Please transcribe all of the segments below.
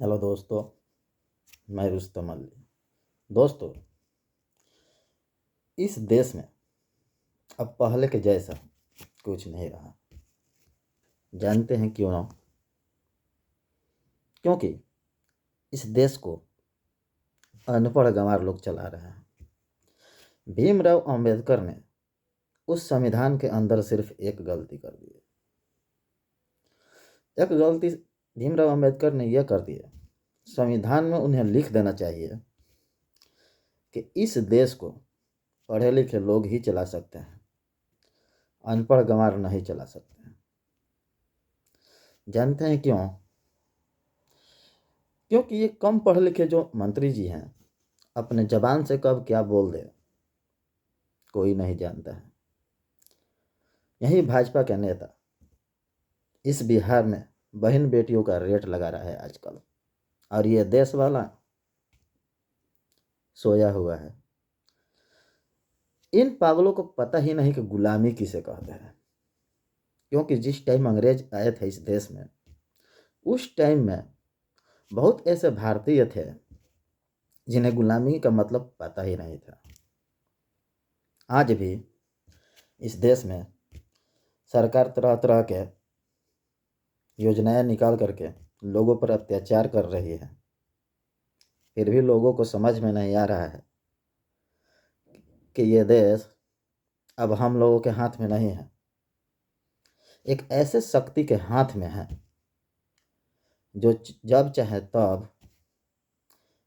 Hello दोस्तों, मैं रुस्तम अली। दोस्तों, इस देश में अब पहले के जैसा कुछ नहीं रहा। जानते हैं क्यों ना? क्योंकि इस देश को अनपढ़ गंवार लोग चला रहे हैं। भीमराव अंबेडकर ने उस संविधान के अंदर सिर्फ एक गलती कर दी। एक गलती भीमराव अंबेडकर ने यह कर दी है, संविधान में उन्हें लिख देना चाहिए कि इस देश को पढ़े लिखे लोग ही चला सकते हैं, अनपढ़ गंवार नहीं चला सकते हैं। जानते हैं क्यों? क्योंकि ये कम पढ़े लिखे जो मंत्री जी हैं, अपने जबान से कब क्या बोल दे कोई नहीं जानता है। यही भाजपा के नेता इस बिहार में बहन बेटियों का रेट लगा रहा है आजकल, और ये देश वाला सोया हुआ है। इन पागलों को पता ही नहीं कि गुलामी किसे कहते हैं। क्योंकि जिस टाइम अंग्रेज आए थे इस देश में, उस टाइम में बहुत ऐसे भारतीय थे जिन्हें गुलामी का मतलब पता ही नहीं था। आज भी इस देश में सरकार तरह तरह के योजनाएं निकाल करके लोगों पर अत्याचार कर रही है, फिर भी लोगों को समझ में नहीं आ रहा है कि ये देश अब हम लोगों के हाथ में नहीं है, एक ऐसे शक्ति के हाथ में है जो जब चाहे तब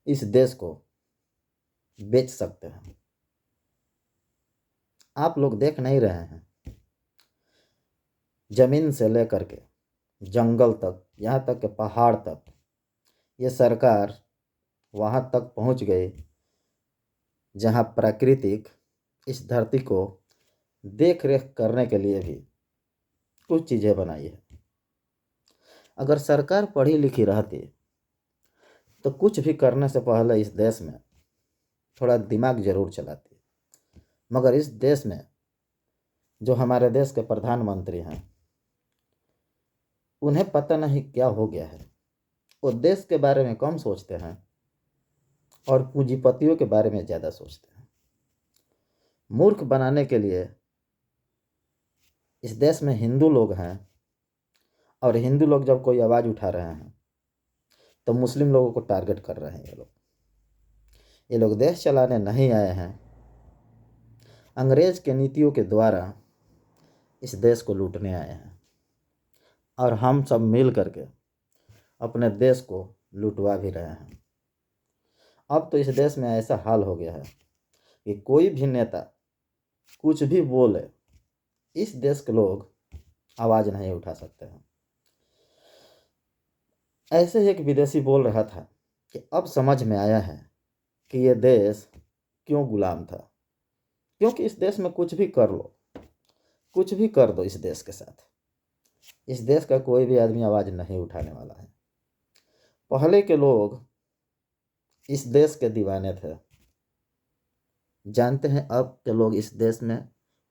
इस देश को बेच सकते हैं। आप लोग देख नहीं रहे हैं, जमीन से लेकर के जंगल तक, यहाँ तक के पहाड़ तक, ये सरकार वहाँ तक पहुँच गई जहाँ प्राकृतिक इस धरती को देख रेख करने के लिए भी कुछ चीज़ें बनाई है। अगर सरकार पढ़ी लिखी रहती तो कुछ भी करने से पहले इस देश में थोड़ा दिमाग जरूर चलाती। मगर इस देश में जो हमारे देश के प्रधानमंत्री हैं, उन्हें पता नहीं क्या हो गया है। वो देश के बारे में कम सोचते हैं और पूंजीपतियों के बारे में ज़्यादा सोचते हैं। मूर्ख बनाने के लिए इस देश में हिंदू लोग हैं, और हिंदू लोग जब कोई आवाज़ उठा रहे हैं तो मुस्लिम लोगों को टारगेट कर रहे हैं। ये लोग देश चलाने नहीं आए हैं, अंग्रेज के नीतियों के द्वारा इस देश को लूटने आए हैं, और हम सब मिल करके अपने देश को लुटवा भी रहे हैं। अब तो इस देश में ऐसा हाल हो गया है कि कोई भी नेता कुछ भी बोले, इस देश के लोग आवाज़ नहीं उठा सकते हैं। ऐसे ही एक विदेशी बोल रहा था कि अब समझ में आया है कि ये देश क्यों गुलाम था। क्योंकि इस देश में कुछ भी कर लो, कुछ भी कर दो, इस देश के साथ इस देश का कोई भी आदमी आवाज़ नहीं उठाने वाला है। पहले के लोग इस देश के दीवाने थे। जानते हैं अब के लोग इस देश में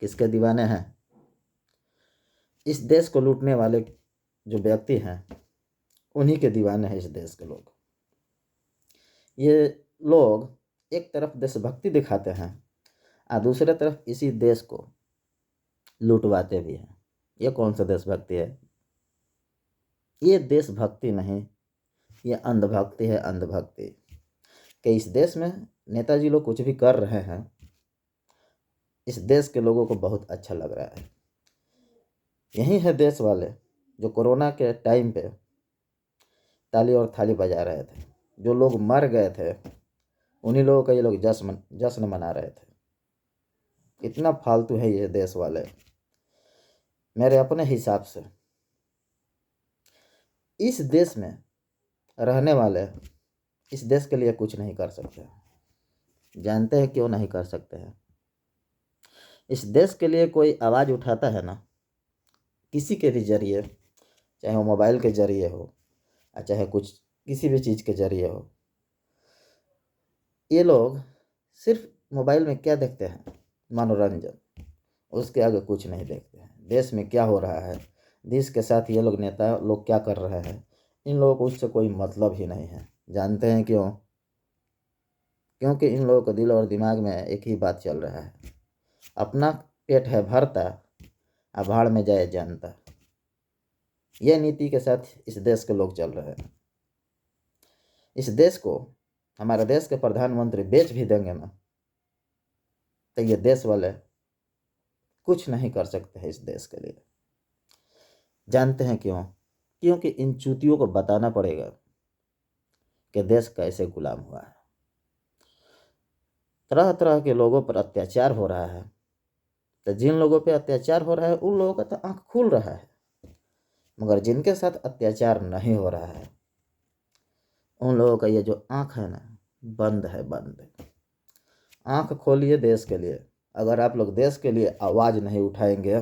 किसके दीवाने हैं? इस देश को लूटने वाले जो व्यक्ति हैं, उन्हीं के दीवाने हैं इस देश के लोग। ये लोग एक तरफ देशभक्ति दिखाते हैं और दूसरे तरफ इसी देश को लूटवाते भी हैं। ये कौन सा देशभक्ति है? ये देशभक्ति नहीं, ये अंधभक्ति है। अंधभक्ति कि इस देश में नेताजी लोग कुछ भी कर रहे हैं, इस देश के लोगों को बहुत अच्छा लग रहा है। यही है देश वाले जो कोरोना के टाइम पे ताली और थाली बजा रहे थे। जो लोग मर गए थे, उन्हीं लोगों का ये लोग जश्न मना रहे थे। इतना फालतू है ये देश वाले। मेरे अपने हिसाब से इस देश में रहने वाले इस देश के लिए कुछ नहीं कर सकते। जानते हैं क्यों नहीं कर सकते हैं? इस देश के लिए कोई आवाज़ उठाता है ना, किसी के भी जरिए, चाहे वो मोबाइल के जरिए हो या चाहे कुछ किसी भी चीज़ के जरिए हो, ये लोग सिर्फ मोबाइल में क्या देखते हैं? मनोरंजन। उसके आगे कुछ नहीं देखते हैं। देश में क्या हो रहा है, देश के साथ ये लोग नेता लोग क्या कर रहे हैं, इन लोगों को उससे कोई मतलब ही नहीं है। जानते हैं क्यों? क्योंकि इन लोगों के दिल और दिमाग में एक ही बात चल रहा है, अपना पेट है भरता, अब भाड़ में जाए जानता। यह नीति के साथ इस देश के लोग चल रहे हैं। इस देश को हमारे देश के प्रधानमंत्री बेच भी देंगे ना, तो ये देश वाले कुछ नहीं कर सकते हैं इस देश के लिए। जानते हैं क्यों? क्योंकि इन चूतियों को बताना पड़ेगा कि देश कैसे गुलाम हुआ है। तरह तरह के लोगों पर अत्याचार हो रहा है, तो जिन लोगों पर अत्याचार हो रहा है उन लोगों का तो आंख खुल रहा है, मगर जिनके साथ अत्याचार नहीं हो रहा है उन लोगों का ये जो आंख है ना, बंद है, बंद। आंख खोलिए देश के लिए। अगर आप लोग देश के लिए आवाज़ नहीं उठाएंगे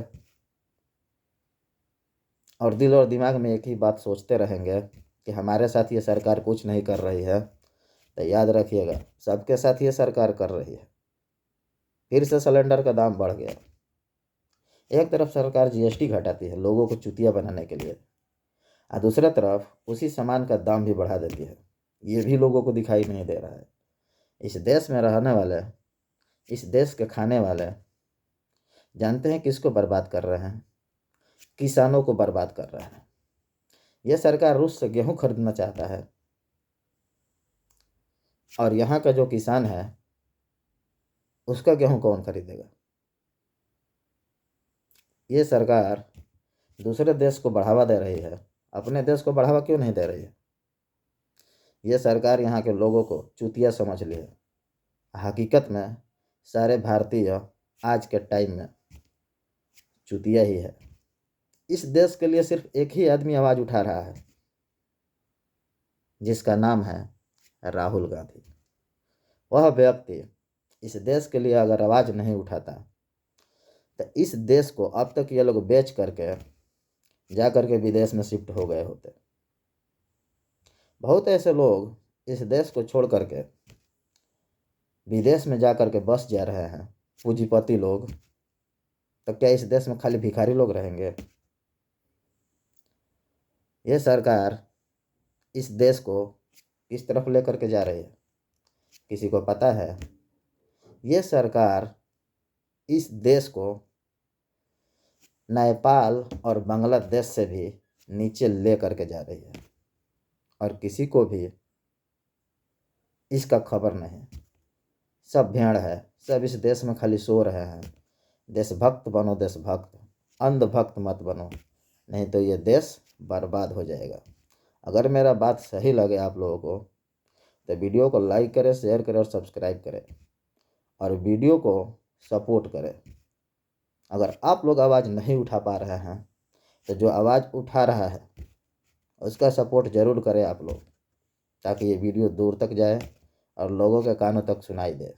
और दिल और दिमाग में एक ही बात सोचते रहेंगे कि हमारे साथ ये सरकार कुछ नहीं कर रही है, तो याद रखिएगा सबके साथ ये सरकार कर रही है। फिर से सिलेंडर का दाम बढ़ गया। एक तरफ सरकार जीएसटी घटाती है लोगों को चुतिया बनाने के लिए, और दूसरी तरफ उसी सामान का दाम भी बढ़ा देती है। ये भी लोगों को दिखाई नहीं दे रहा है। इस देश में रहने वाले, इस देश के खाने वाले जानते हैं किसको बर्बाद कर रहे हैं? किसानों को बर्बाद कर रहे हैं। यह सरकार रूस से गेहूं खरीदना चाहता है, और यहाँ का जो किसान है उसका गेहूं कौन खरीदेगा? ये सरकार दूसरे देश को बढ़ावा दे रही है, अपने देश को बढ़ावा क्यों नहीं दे रही है? ये सरकार यहाँ के लोगों को चूतिया समझ ली है। हकीकत में सारे भारतीय आज के टाइम में चूतिया ही है। इस देश के लिए सिर्फ एक ही आदमी आवाज़ उठा रहा है, जिसका नाम है राहुल गांधी। वह व्यक्ति इस देश के लिए अगर आवाज़ नहीं उठाता तो इस देश को अब तक ये लोग बेच करके जा करके विदेश में शिफ्ट हो गए होते। बहुत ऐसे लोग इस देश को छोड़ करके विदेश में जा करके बस जा रहे हैं, पूंजीपति लोग। तो क्या इस देश में खाली भिखारी लोग रहेंगे? ये सरकार इस देश को किस तरफ लेकर के जा रही है, किसी को पता है? ये सरकार इस देश को नेपाल और बांग्लादेश से भी नीचे ले करके जा रही है, और किसी को भी इसका खबर नहीं। सब भेड़ है, सब इस देश में खाली सो रहे हैं। देशभक्त बनो, देशभक्त, अंधभक्त मत बनो, नहीं तो ये देश बर्बाद हो जाएगा। अगर मेरा बात सही लगे आप लोगों को तो वीडियो को लाइक करें, शेयर करें और सब्सक्राइब करें, और वीडियो को सपोर्ट करें। अगर आप लोग आवाज़ नहीं उठा पा रहे हैं तो जो आवाज़ उठा रहा है उसका सपोर्ट ज़रूर करें आप लोग, ताकि ये वीडियो दूर तक जाए और लोगों के कानों तक सुनाई दे।